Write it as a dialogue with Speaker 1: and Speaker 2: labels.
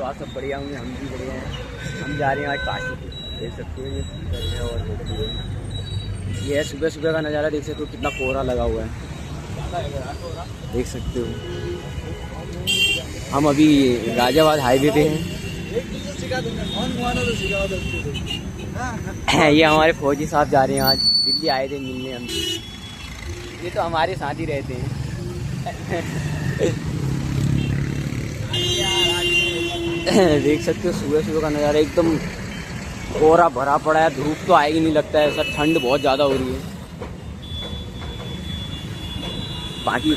Speaker 1: आज सब बढ़िया होंगे, हम भी बढ़िया हैं। हम जा रहे हैं आज काशी, देख सकते हो ये और ये है सुबह सुबह का नज़ारा, देख सकते हो कितना कोहरा लगा हुआ है, देख सकते हो। हम अभी गाजियाबाद हाईवे पे हैं। ये हमारे फौजी साहब जा रहे हैं, आज दिल्ली आए थे मिलने हम। ये तो हमारे साथ ही रहते हैं। देख सकते हो सुबह सुबह का नज़ारा, एकदम कोहरा भरा पड़ा है, धूप तो आएगी नहीं लगता है, ऐसा ठंड बहुत ज़्यादा हो रही है। बाकी